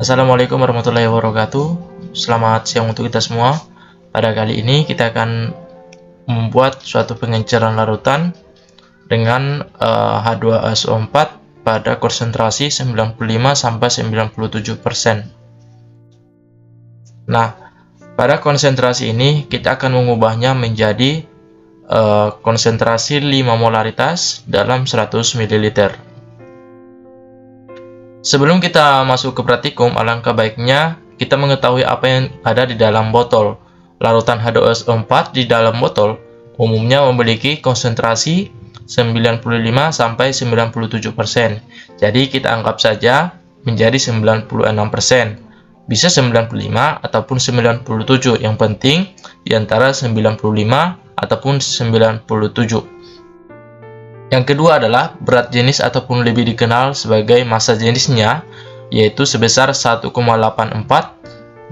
Assalamualaikum warahmatullahi wabarakatuh. Selamat siang untuk kita semua. Pada kali ini kita akan membuat suatu pengenceran larutan dengan H2SO4 pada konsentrasi 95-97%. Nah, pada konsentrasi ini kita akan mengubahnya menjadi konsentrasi 5 molaritas dalam 100 ml. Sebelum kita masuk ke praktikum, alangkah baiknya kita mengetahui apa yang ada di dalam botol. Larutan H2SO4 di dalam botol umumnya memiliki konsentrasi 95-97%. Jadi kita anggap saja menjadi 96%. Bisa 95 ataupun 97, yang penting di antara 95 ataupun 97. Yang kedua adalah berat jenis ataupun lebih dikenal sebagai massa jenisnya, yaitu sebesar 1,84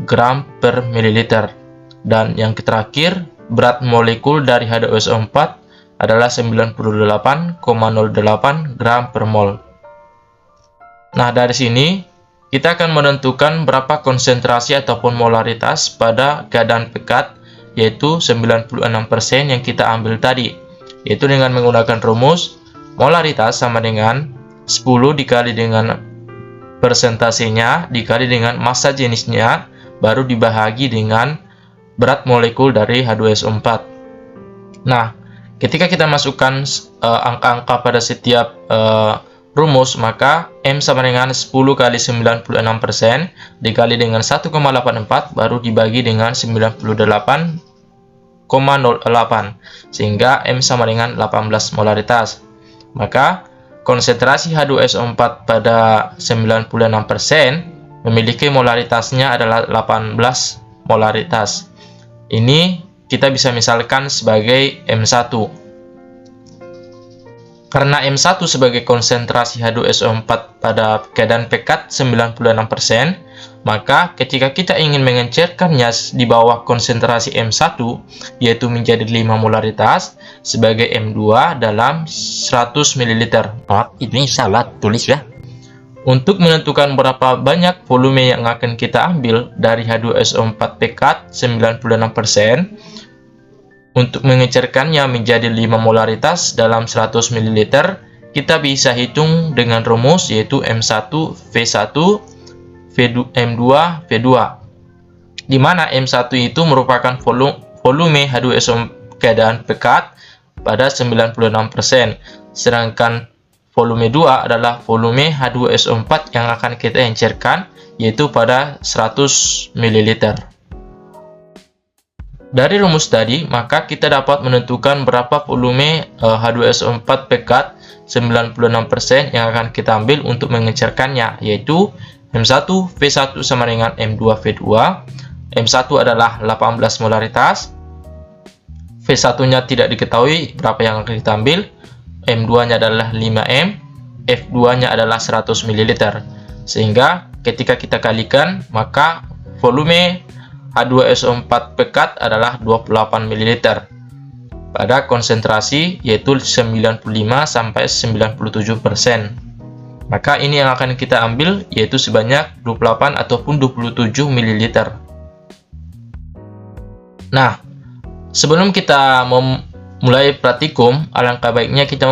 gram per mililiter. Dan yang terakhir, berat molekul dari H2SO4 adalah 98,08 gram per mol. Nah, dari sini kita akan menentukan berapa konsentrasi ataupun molaritas pada keadaan pekat, yaitu 96% yang kita ambil tadi. Yaitu dengan menggunakan rumus molaritas sama dengan 10 dikali dengan persentasenya dikali dengan massa jenisnya baru dibahagi dengan berat molekul dari H2SO4. Nah, ketika kita masukkan angka-angka pada setiap rumus, maka M sama dengan 10 kali 96% dikali dengan 1,84 baru dibagi dengan 98,08, sehingga M sama dengan 18 molaritas. Maka konsentrasi H2SO4 pada 96% memiliki molaritasnya adalah 18 molaritas. Ini kita bisa misalkan sebagai M1. Karena M1 sebagai konsentrasi H2SO4 pada keadaan pekat 96%, maka ketika kita ingin mengencerkannya di bawah konsentrasi M1, yaitu menjadi 5 molaritas, sebagai M2 dalam 100 ml. Ini salah tulis ya. Untuk menentukan berapa banyak volume yang akan kita ambil dari H2SO4 pekat 96%, untuk mengecerkannya menjadi 5 molaritas dalam 100 ml, kita bisa hitung dengan rumus yaitu M1 V1 M2 V2, di mana M1 itu merupakan volume H2SO keadaan pekat pada 96%, sedangkan volume 2 adalah volume H2SO4 yang akan kita encerkan yaitu pada 100 ml. Dari rumus tadi, maka kita dapat menentukan berapa volume H2SO4 pekat 96% yang akan kita ambil untuk mengecerkannya, yaitu M1 V1 sama dengan M2 V2. M1 adalah 18 molaritas, V1-nya tidak diketahui berapa yang akan kita ambil, M2-nya adalah 5M, F2-nya adalah 100 ml. Sehingga ketika kita kalikan, maka volume H2SO4 pekat adalah 28 ml pada konsentrasi yaitu 95-97%. Maka ini yang akan kita ambil yaitu sebanyak 28 ataupun 27 ml. Nah, sebelum kita memulai praktikum, alangkah baiknya kita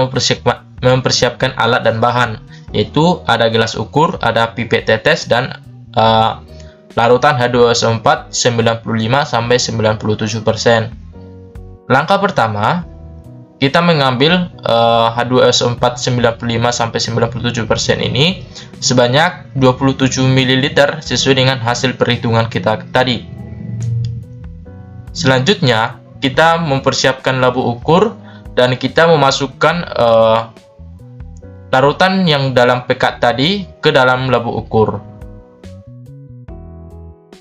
mempersiapkan alat dan bahan, yaitu ada gelas ukur, ada pipet tetes, dan larutan H2SO4 95-97%. Langkah pertama, kita mengambil H2SO4 95-97% ini sebanyak 27 ml sesuai dengan hasil perhitungan kita tadi. Selanjutnya, kita mempersiapkan labu ukur dan kita memasukkan larutan yang dalam pekat tadi ke dalam labu ukur.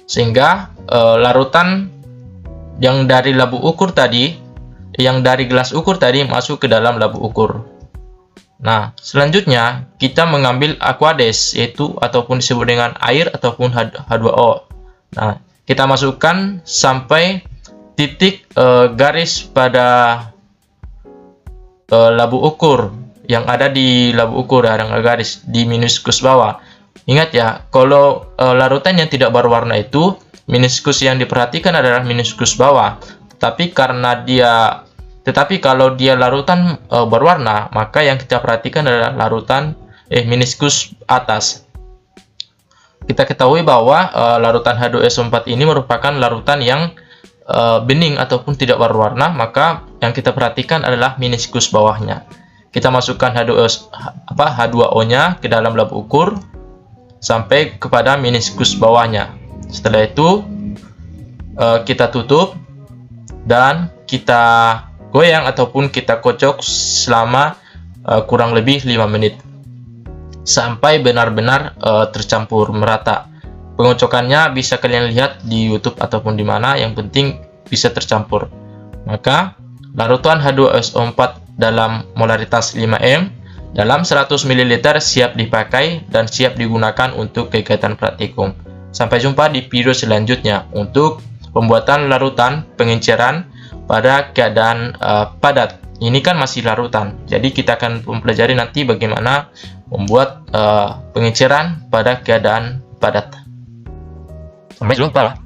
Sehingga larutan yang dari labu ukur tadi, yang dari gelas ukur tadi masuk ke dalam labu ukur. Nah, selanjutnya kita mengambil aqueous, yaitu ataupun disebut dengan air ataupun H2O. Nah, kita masukkan sampai titik garis pada labu ukur yang ada di labu ukur, ada garis di minuskus bawah. Ingat ya, kalau larutan yang tidak berwarna itu, meniskus yang diperhatikan adalah meniskus bawah. Tetapi kalau dia larutan berwarna, maka yang kita perhatikan adalah meniskus atas. Kita ketahui bahwa larutan H2SO4 ini merupakan larutan yang bening ataupun tidak berwarna, maka yang kita perhatikan adalah meniskus bawahnya. Kita masukkan H2O-nya ke dalam lab ukur sampai kepada meniskus bawahnya. Setelah itu kita tutup dan kita goyang ataupun kita kocok selama kurang lebih 5 menit sampai benar-benar tercampur merata. Pengocokannya bisa kalian lihat di YouTube ataupun di mana, yang penting bisa tercampur. Maka larutan H2SO4 dalam molaritas 5M dalam 100 ml siap dipakai dan siap digunakan untuk kegiatan praktikum. Sampai jumpa di video selanjutnya untuk pembuatan larutan pengenceran pada keadaan padat. Ini kan masih larutan, jadi kita akan mempelajari nanti bagaimana membuat pengenceran pada keadaan padat. Sampai jumpa lah.